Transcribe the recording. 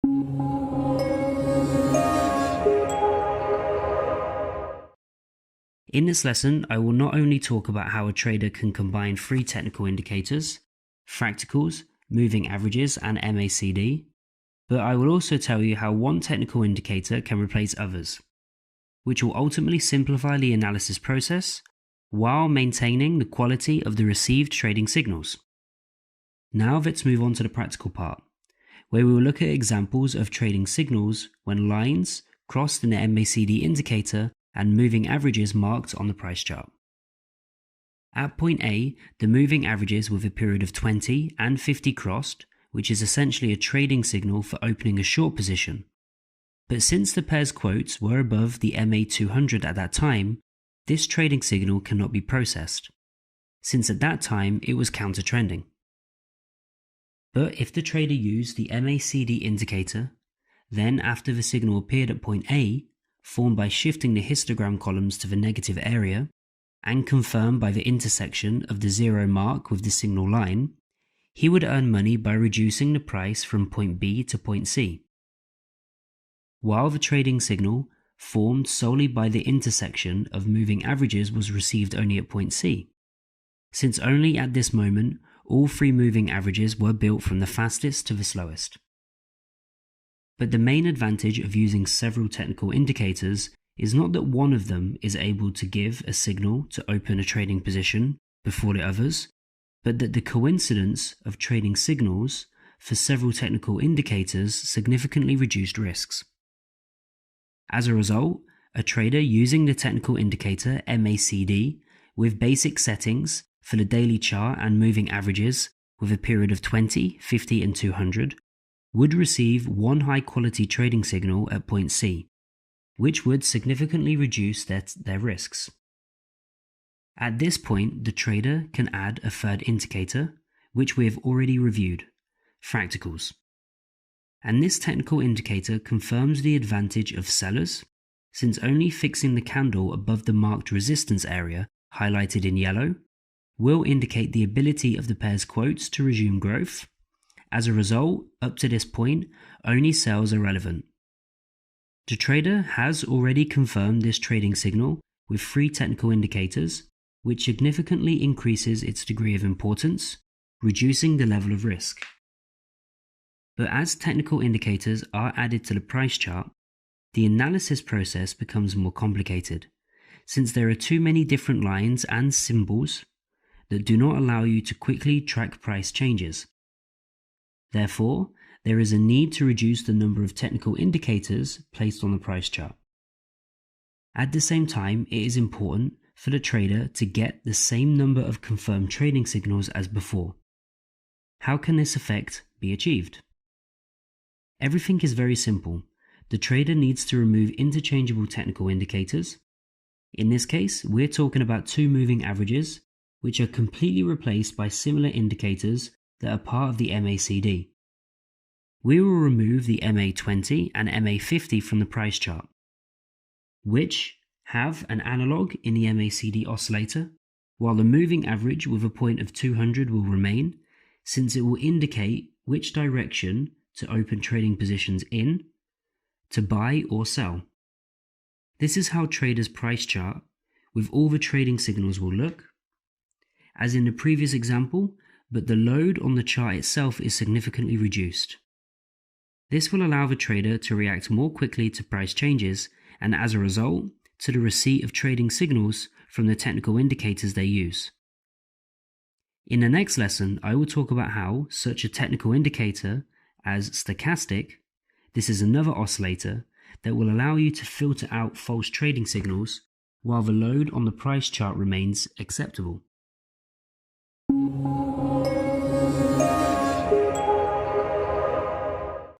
In this lesson, I will not only talk about how a trader can combine three technical indicators, fractals, moving averages, and MACD, but I will also tell you how one technical indicator can replace others, which will ultimately simplify the analysis process while maintaining the quality of the received trading signals. Now let's move on to the practical part, where we will look at examples of trading signals when lines crossed in the MACD indicator and moving averages marked on the price chart. At point A, the moving averages with a period of 20 and 50 crossed, which is essentially a trading signal for opening a short position. But since the pair's quotes were above the MA200 at that time, this trading signal cannot be processed, since at that time it was counter-trending. But if the trader used the MACD indicator, then after the signal appeared at point A, formed by shifting the histogram columns to the negative area, and confirmed by the intersection of the zero mark with the signal line, he would earn money by reducing the price from point B to point C. While the trading signal formed solely by the intersection of moving averages was received only at point C, since only at this moment all three moving averages were built from the fastest to the slowest. But the main advantage of using several technical indicators is not that one of them is able to give a signal to open a trading position before the others, but that the coincidence of trading signals for several technical indicators significantly reduced risks. As a result, a trader using the technical indicator MACD with basic settings for the daily chart and moving averages with a period of 20, 50 and 200 would receive one high-quality trading signal at point C, which would significantly reduce their risks. At this point, the trader can add a third indicator, which we have already reviewed, fractals. And this technical indicator confirms the advantage of sellers, since only fixing the candle above the marked resistance area, highlighted in yellow, will indicate the ability of the pair's quotes to resume growth. As a result, up to this point, only sells are relevant. The trader has already confirmed this trading signal with three technical indicators, which significantly increases its degree of importance, reducing the level of risk. But as technical indicators are added to the price chart, the analysis process becomes more complicated, since there are too many different lines and symbols that do not allow you to quickly track price changes. Therefore, there is a need to reduce the number of technical indicators placed on the price chart. At the same time, it is important for the trader to get the same number of confirmed trading signals as before. How can this effect be achieved? Everything is very simple. The trader needs to remove interchangeable technical indicators. In this case, we're talking about two moving averages, which are completely replaced by similar indicators that are part of the MACD. We will remove the MA20 and MA50 from the price chart, which have an analog in the MACD oscillator, while the moving average with a point of 200 will remain, since it will indicate which direction to open trading positions in, to buy or sell. This is how traders' price chart with all the trading signals will look, as in the previous example, but the load on the chart itself is significantly reduced. This will allow the trader to react more quickly to price changes and, as a result, to the receipt of trading signals from the technical indicators they use. In the next lesson, I will talk about how such a technical indicator as stochastic, this is another oscillator that will allow you to filter out false trading signals while the load on the price chart remains acceptable.